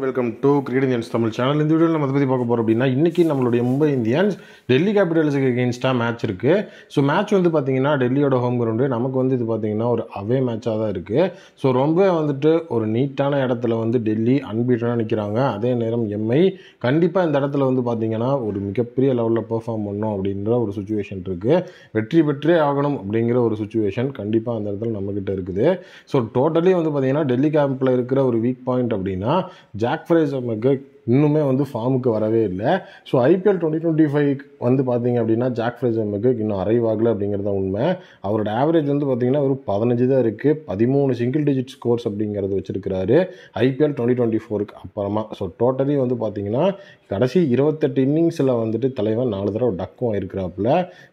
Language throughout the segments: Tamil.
Welcome to cricket Indians Tamil channel. இந்த வீடியோவில் நம்ம அதை பற்றி பார்க்க போகிறோம் அப்படின்னா, இன்றைக்கி நம்மளுடைய மும்பை இந்தியன்ஸ் டெல்லி கேபிட்டல்ஸுக்கு எகெயின்ஸ்டாக மேட்ச் இருக்குது. ஸோ மேட்ச் வந்து பார்த்திங்கன்னா டெல்லியோட ஹோம் கிரவுண்டு, நமக்கு வந்து இது பார்த்திங்கன்னா ஒரு அவே மேட்சாக தான் இருக்குது. ஸோ ரொம்ப வந்துட்டு ஒரு நீட்டான இடத்துல வந்து டெல்லி அன்பீட்டனாக நிற்கிறாங்க. அதே நேரம் எம்ஐ கண்டிப்பாக இந்த இடத்துல வந்து பார்த்திங்கன்னா ஒரு மிகப்பெரிய லெவலில் பெர்ஃபார்ம் பண்ணணும் அப்படின்ற ஒரு சுச்சுவேஷன் இருக்குது. வெற்றி பெற்றே ஆகணும் அப்படிங்கிற ஒரு சுச்சுவேஷன் கண்டிப்பாக அந்த இடத்துல நம்மக்கிட்ட இருக்குது. ஸோ டோட்டலி வந்து பார்த்திங்கன்னா டெல்லி கேம்பில் இருக்கிற ஒரு வீக் பாயிண்ட் அப்படின்னா ஜாக் ஃப்ரேசர் மெக்கக் இன்னுமே வந்து ஃபார்முக்கு வரவே இல்லை. ஸோ ஐபிஎல் 2025 வந்து பார்த்தீங்க அப்படின்னா ஜாக் ஃப்ரேசர் மெக்கக் இன்னும் அரைவ் ஆகலை அப்படிங்கிறது தான் உண்மை. அவரோட ஆவரேஜ் வந்து பார்த்திங்கன்னா ஒரு 15 தான் இருக்குது. 13 சிங்கிள் டிஜிட் ஸ்கோர்ஸ் அப்படிங்கிறது வச்சுருக்கிறாரு ஐபிஎல் 2024க்கு அப்புறமா. ஸோ டோட்டலி வந்து பார்த்திங்கன்னா கடைசி 28 இன்னிங்ஸில் வந்துட்டு தலைவன் 4 தடவை டக்கும் ஆயிருக்கிறாப்புல.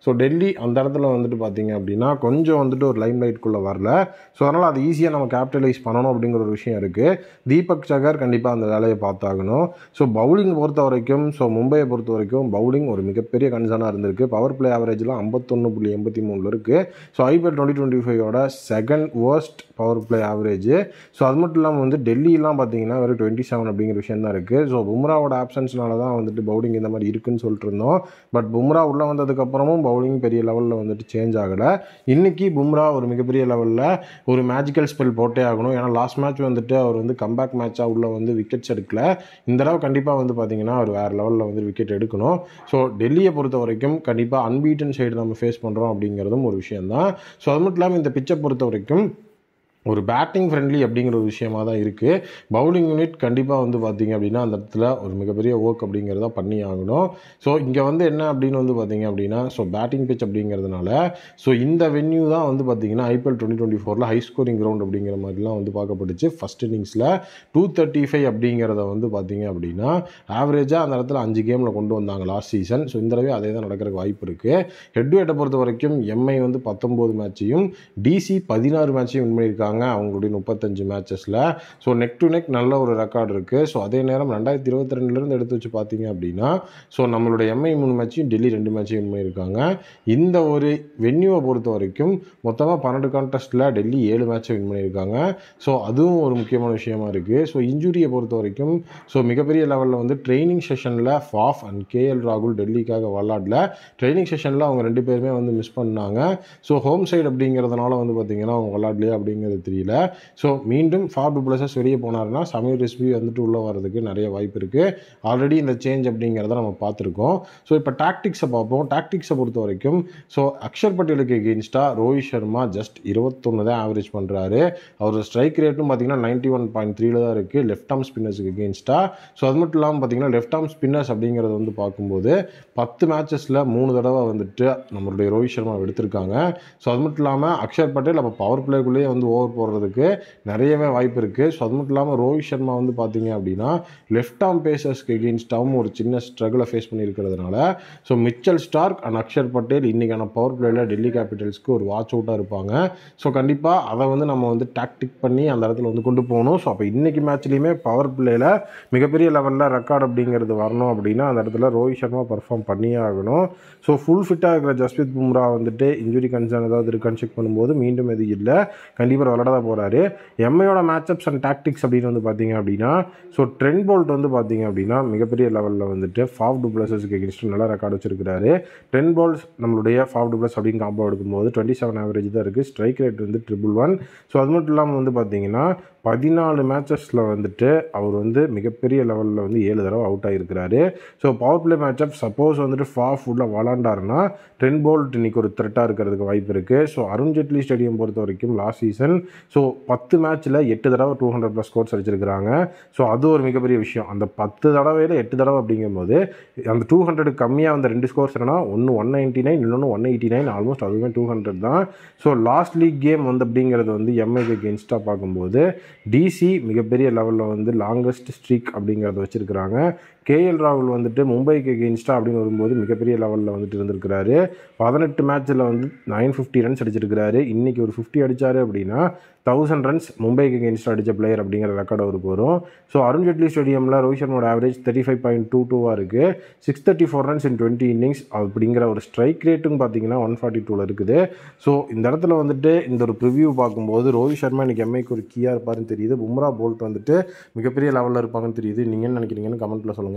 ஸோ டெல்லி அந்த இடத்துல வந்துட்டு பார்த்திங்க அப்படின்னா கொஞ்சம் வந்துட்டு ஒரு லைம் லைட்குள்ளே வரல. ஸோ அதனால் அது ஈஸியாக நம்ம கேபிட்டலைஸ் பண்ணணும் அப்படிங்கிற ஒரு விஷயம் இருக்குது. தீபக் சகர் கண்டிப்பாக அந்த வேலையை பார்த்தாகணும். ஸோ பவுலிங் பொறுத்த வரைக்கும், ஸோ மும்பையை பொறுத்த வரைக்கும் பவுலிங் ஒரு மிகப்பெரிய கன்சர்னாக இருந்திருக்கு. பவர் பிளே ஆவரேஜ்லாம் 51.83 இருக்குது. ஸோ ஐபிஎல் 2025ஓட second worst power play average. So அது மட்டும் இல்லாமல் வந்து டெல்லியெலாம் பார்த்தீங்கன்னா வெறும் 27 அப்படிங்கிற விஷயம் தான் இருக்குது. ஸோ பும்ராவோட ஆப்சன்ஸ்னால தான் வந்துட்டு பவுலிங் இந்த மாதிரி இருக்குன்னு சொல்லிட்டு இருந்தோம். பட் பும்ரா உள்ளே வந்ததுக்கப்புறமும் பவுலிங் பெரிய லெவலில் வந்துட்டு சேஞ்ச் ஆகலை. இன்றைக்கி பும்ரா ஒரு மிகப்பெரிய லெவலில் ஒரு மேஜிக்கல் ஸ்பெல் போட்டே ஆகணும். ஏன்னா லாஸ்ட் மேட்ச் வந்துட்டு அவர் வந்து கம்பேக் மேட்சாக உள்ள வந்து விக்கெட்ஸ் எடுக்கல. இந்த தடவை கண்டிப்பாக வந்து பார்த்திங்கன்னா அவர் வேறு லெவலில் வந்து விக்கெட் எடுக்கணும். ஸோ டெல்லியை பொறுத்த வரைக்கும் கண்டிப்பாக அன்பீட்டன் சைடு நம்ம ஃபேஸ் பண்ணுறோம் அப்படிங்கிறதும் ஒரு விஷயந்தான். ஸோ அது மட்டும் இல்லாமல் இந்த பிச்சை பொறுத்த வரைக்கும் ஒரு பேட்டிங் ஃப்ரெண்ட்லி அப்படிங்கிற ஒரு விஷயமாக தான் இருக்குது. பவுலிங் யூனிட் கண்டிப்பாக வந்து பார்த்திங்க அப்படின்னா அந்த இடத்துல ஒரு மிகப்பெரிய ஒர்க் அப்படிங்கிறத பண்ணி ஆகணும். ஸோ இங்கே வந்து என்ன அப்படின்னு வந்து பார்த்திங்க அப்படின்னா, ஸோ பேட்டிங் பிச் அப்படிங்கிறதுனால ஸோ இந்த வென்யூ தான் வந்து பார்த்திங்கன்னா ஐபிஎல் 2024 ஹை ஸ்கோரிங் கிரவுண்ட் அப்படிங்கிற மாதிரிலாம் வந்து பார்க்கப்பட்டுச்சு. ஃபஸ்ட் இன்னிங்ஸில் 235 அப்படிங்கிறத வந்து பார்த்திங்க அப்படின்னா ஆவரேஜாக அந்த இடத்துல 5 கேமில் கொண்டு வந்தாங்க லாஸ்ட் சீசன். ஸோ இந்த தடவை அதே தான் நடக்கிறதுக்கு வாய்ப்பு இருக்குது. ஹெட் டு ஹெட்டை பொறுத்த வரைக்கும் எம்ஐ வந்து 19 மேட்சையும் டிசி 16 மேட்சையும் வின் பண்ணியிருக்காங்க அவங்களுடைய 35 மேட்சஸில். ஸோ நெக் டு நெக் நல்ல ஒரு ரெக்கார்டு இருக்குது. ஸோ அதே நேரம் 2022 எடுத்து வச்சு பார்த்தீங்க அப்படின்னா ஸோ நம்மளோட எம்ஐ 3 மேட்சையும் டெல்லி 2 மேட்சையும் வின் பண்ணியிருக்காங்க. இந்த ஒரு வென்யூவை பொறுத்த வரைக்கும் மொத்தமாக 12 கான்டெஸ்ட்டில் டெல்லி 7 மேட்சை வின் பண்ணியிருக்காங்க. ஸோ அதுவும் ஒரு முக்கியமான விஷயமா இருக்குது. ஸோ இன்ஜுரியை பொறுத்த வரைக்கும் ஸோ மிகப்பெரிய லெவலில் வந்து ட்ரைனிங் செஷனில் ஃபாஃப் அண்ட் கேஎல் ராகுல் டெல்லிக்காக விளாடல. ட்ரைனிங் செஷனில் அவங்க 2 பேருமே வந்து மிஸ் பண்ணாங்க. ஸோ ஹோம் சைடு அப்படிங்கிறதுனால வந்து பார்த்திங்கன்னா அவங்க விளாடலையா அப்படிங்கிறது தெரியல. ஸோ மீண்டும் ஃபாஃப் டு பிளஸஸ் வெளியே போனாருன்னா சமீர் ரிஸ்வி வந்துட்டு உள்ளே வரதுக்கு நிறைய வாய்ப்பு இருக்குது. ஆல்ரெடி இந்த சேஞ்ச் அப்படிங்கிறத நம்ம பார்த்துருக்கோம். ஸோ இப்போ டாக்டிக்ஸை பார்ப்போம். டாக்டிக்ஸை பொறுத்த வரைக்கும் ஸோ அக்ஷர் பட்டேலுக்கு எகெயின்ஸ்டாக ரோஹித் சர்மா ஜஸ்ட் 21 தான் ஆவரேஜ் பண்ணுறாரு. அவர் ஸ்ட்ரைக் ரேட்டும் பார்த்திங்கன்னா 91.3 தான் இருக்குது லெஃப்ட் ஆர்ம் ஸ்பின்னர்ஸுக்கு எகெயின்ஸ்டாக. ஸோ அது மட்டும் இல்லாமல் பார்த்திங்கன்னா லெஃப்ட் ஆர்ம் ஸ்பின்னர்ஸ் அப்படிங்கிறது வந்து பார்க்கும்போது 10 மேட்சஸில் 3 தடவை வந்துட்டு நம்மளுடைய ரோஹித் சர்மா எடுத்திருக்காங்க. ஸோ அது மட்டும் இல்லாமல் அக்ஷர் பட்டேல் அப்போ பவர் பிளேக்குள்ளேயே வந்து ஓவர் போடுறதுக்கு நிறையவே வாய்ப்பு இருக்குது. ஸோ அது மட்டும் இல்லாமல் ரோஹித் சர்மா வந்து பார்த்தீங்க அப்படின்னா லெஃப்ட் ஆர்ம் பேசர்ஸ்க்கு எகெயின்ஸ்டாகவும் ஒரு சின்ன ஸ்ட்ரகிளை ஃபேஸ் பண்ணியிருக்கிறதுனால so Mitchell Starc and Axar Patel இன்றைக்கான பவர் பிளேயில் டெல்லி கேபிட்டல்ஸ்க்கு ஒரு வாட்ச் அவுட்டாக இருப்பாங்க. ஸோ கண்டிப்பாக அதை வந்து நம்ம வந்து டாக்டிக் பண்ணி அந்த இடத்துல வந்து கொண்டு போகணும். ஸோ அப்போ இன்றைக்கி மேட்ச்லேயுமே பவர் பிளேயில் மிகப்பெரிய லெவலில் ரெக்கார்டு அப்படிங்கிறது வரணும் அப்படின்னா அந்த இடத்துல ரோஹித் சர்மா பர்ஃபார்ம் பண்ணியே ஆகணும். ஸோ ஃபுல் ஃபிட்டாக இருக்கிற ஜஸ்பிரித் பும்ரா வந்துட்டு இன்ஜுரி கன்சர்ன் ஏதாவது இருக்கான்னு செக் பண்ணும்போது மீண்டும் எது இல்லை, கண்டிப்பாக விளையாட தான் போகிறாரு. எம்ஐயோட மேட்சப்ஸ் அண்ட் டாக்டிக்ஸ் அப்படின்னு வந்து பார்த்தீங்க அப்படின்னா ஸோ ட்ரெண்ட் போல்ட் வந்து பார்த்தீங்க அப்படின்னா மிகப்பெரிய லெவலில் வந்துட்டு ஃபாஃப் டு பிளஸஸ்க்கு எகெயின்ஸ்ட் நல்லா ரெக்கார்டு வச்சிருக்கிறாரு. ட்ரெண்ட் போல்ட் நம்மளுடைய ஃபாஃப் டு பிளஸ் அப்படின்னு காம்போ எடுக்கும்போது 27 ஆவரேஜ் தான் இருக்குது. ஸ்ட்ரைக் ரேட் வந்து 111. ஸோ அது மட்டும் இல்லாமல் வந்து பார்த்தீங்கன்னா 14 மேட்சஸில் வந்துட்டு அவர் வந்து மிகப்பெரிய லெவலில் வந்து 7 தடவை அவுட் ஆகிருக்கிறாரு. So power play matchup suppose வந்துட்டு ஃபாஃப் உள்ள விளாண்டாருன்னா ட்ரெண்ட் போல்ட் இன்றைக்கி ஒரு த்ரெட்டாக இருக்கிறதுக்கு வாய்ப்பு இருக்குது. ஸோ அருண் ஜெட்லி ஸ்டேடியம் பொறுத்த வரைக்கும் லாஸ்ட் சீசன் ஸோ 10 மேட்ச்சில் 8 தடவை 200+ ஸ்கோர்ஸ் அடிச்சிருக்கிறாங்க. ஸோ அது ஒரு மிகப்பெரிய விஷயம். அந்த 10 தடவையில் 8 தடவை அப்படிங்கும்போது அந்த 200 கம்மியாக வந்த 2 ஸ்கோர்ஸ் என்னன்னா ஒன்று 199 இன்னொன்று 189 ஆல்மோஸ்ட் அதுவுமே 200 தான். ஸோ லாஸ்ட் லீக் கேம் வந்து அப்படிங்கிறது வந்து எம்ஐக்கு எகெயின்ஸ்டாக பார்க்கும்போது டிசி மிகப்பெரிய லெவலில் வந்து லாங்கஸ்ட் ஸ்ட்ரீக் அப்படிங்கிறத வச்சுருக்கிறாங்க. கேஎல் ராகுல் வந்துட்டு மும்பைக்கு எகெயின்ஸ்டாக அப்படின்னு வரும்போது மிகப்பெரிய லெவலில் வந்துட்டு இருந்திருக்கிறாரு. 18 மேட்ச்சில் வந்து 950 ரன்ஸ் அடிச்சிருக்கிறாரு. இன்றைக்கி ஒரு 50 அடித்தார் அப்படின்னா 1000 ரன்ஸ் மும்பைக்கு எகெயின்ஸ்டாக அடித்த பிளேயர் அப்படிங்கிற ரெக்கார்டு அவருக்கு வரும். ஸோ அருண் ஜேட்லி ஸ்டேடியமில் ரோஹித் சர்மாவோட ஆவரேஜ் 35.22 இருக்குது. 634 ரன்ஸ் இன் 20 இன்னிங்ஸ் அப்படிங்கிற ஒரு ஸ்ட்ரைக் ரேட்டும் பார்த்தீங்கன்னா 142 இருக்குது. ஸோ இந்த இடத்துல வந்துட்டு இந்த ஒரு ப்ரிவ்யூ பார்க்கும்போது ரோஹித் சர்மா இன்றைக்கி எம்ஐக்கு ஒரு கீயாக இருப்பாருன்னு தெரியுது. பும்ரா போல்ட் வந்துட்டு மிகப்பெரிய லெவலில் இருப்பாங்கன்னு தெரியுது. நீங்கள் என்ன நினைக்கிறீங்கன்னு கமெண்ட்டில் சொல்லுங்கள்.